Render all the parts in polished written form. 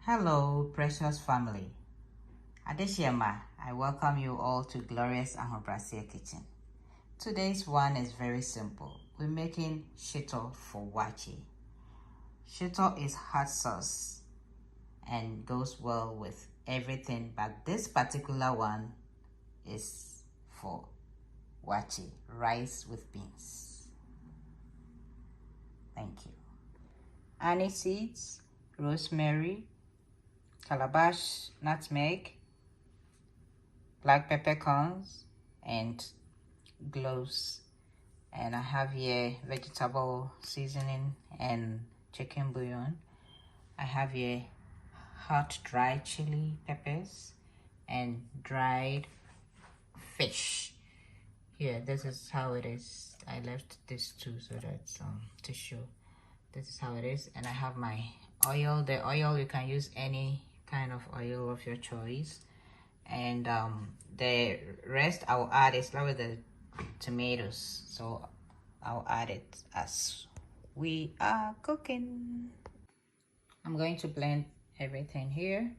Hello, precious family. Adeshema, I welcome you all to Glorious Ahobrasia Kitchen. Today's one is very simple. We're making shitor for wachi. Shitor is hot sauce and goes well with everything, but this particular one is for wachi, rice with beans. Thank you. Honeyseeds, rosemary, calabash, nutmeg, black peppercorns, and cloves. And I have here vegetable seasoning and chicken bouillon. I have here hot dry chili peppers and dried fish. Here, this is how it is. I left this too so that's to show. This is how it is. And I have my oil. The oil, you can use any kind of oil of your choice. And the rest I'll add is with the tomatoes, so I'll add it as we are cooking. I'm going to blend everything here.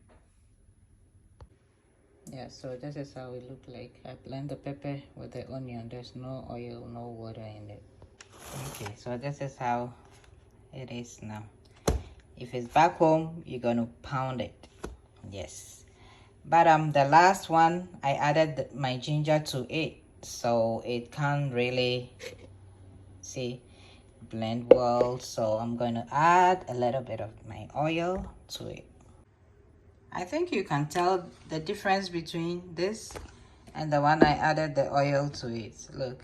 Yeah, so this is how it look like. I blend the pepper with the onion. There's no oil, no water in it. Okay, so this is how it is now. If it's back home, you're gonna pound it. Yes, but the last one I added my ginger to it, so it can't really blend well. So I'm going to add a little bit of my oil to it. I think you can tell the difference between this and the one I added the oil to it. Look,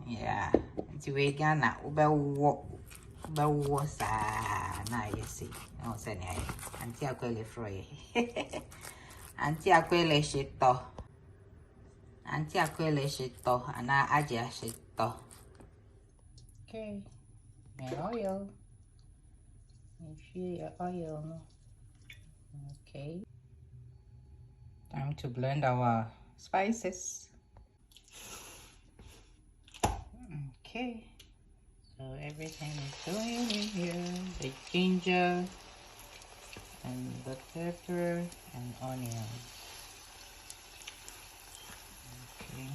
yeah, it's way Ghana. Now you see, oh, say Auntie Aquile Froy. Auntie Aquile Shito. Auntie Aquile Shito, and I Aja Shito. Okay, my oil. Make sure your oil. Okay, time to blend our spices. Okay. So everything is going in here, the ginger and the pepper and onion. Okay.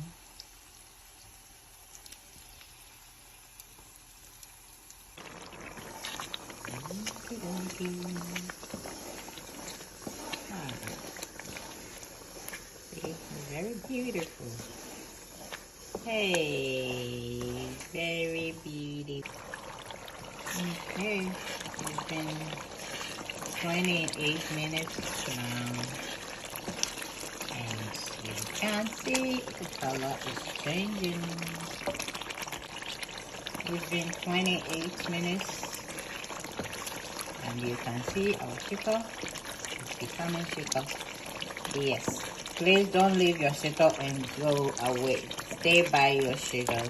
Very beautiful. Hey, very beautiful. Okay, it's been 28 minutes now, and you can see the color is changing. It's been 28 minutes, and you can see our shitor is becoming shitor. Yes, please don't leave your shitor and go away. Stay by your shitor.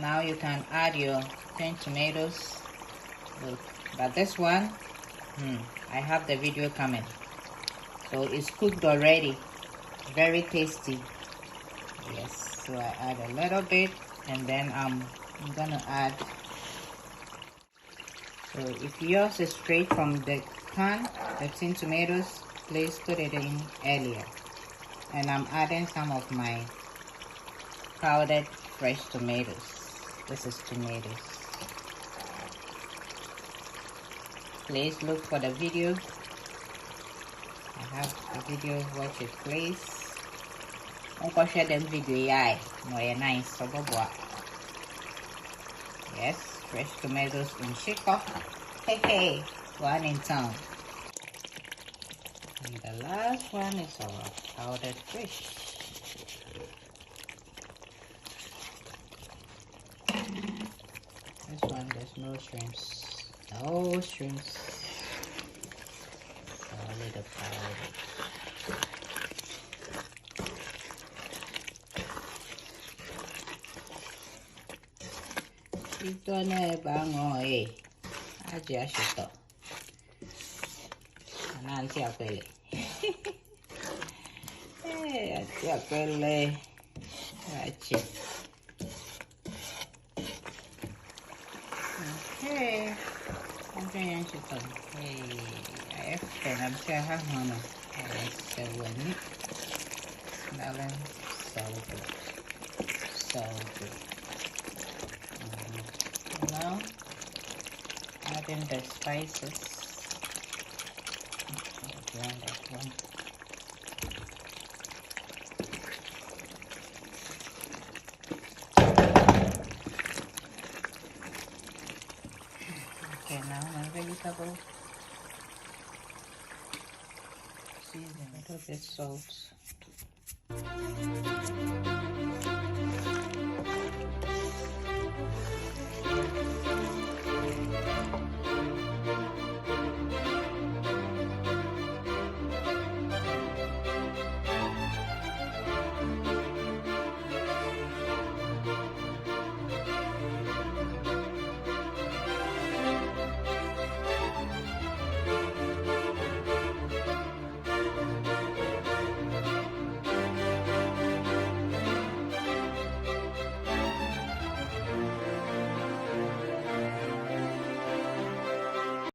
Now you can add your 10 tomatoes. Look, but this one, I have the video coming. So it's cooked already. Very tasty. Yes, so I add a little bit, and then I'm gonna add. So if yours is straight from the can, the 10 tomatoes, please put it in earlier. And I'm adding some of my powdered fresh tomatoes. This is tomatoes. Please look for the video. I have a video, watch it please. Uncle share them video, yeah. No, nice. So yes, fresh tomatoes in Shito. Hey, one in town. And the last one is our powdered fish. This one, there's no shrimps. No shrimps. Only the powder. Ito na bango Aja shito. Nanti apele. Nanti apele. Aja. Okay. Okay, yang shito. I have Okay, now see how honey. So smelling so good. So good. Now adding the spices. Blend that one. Okay, now my vegetable season, a little bit salt.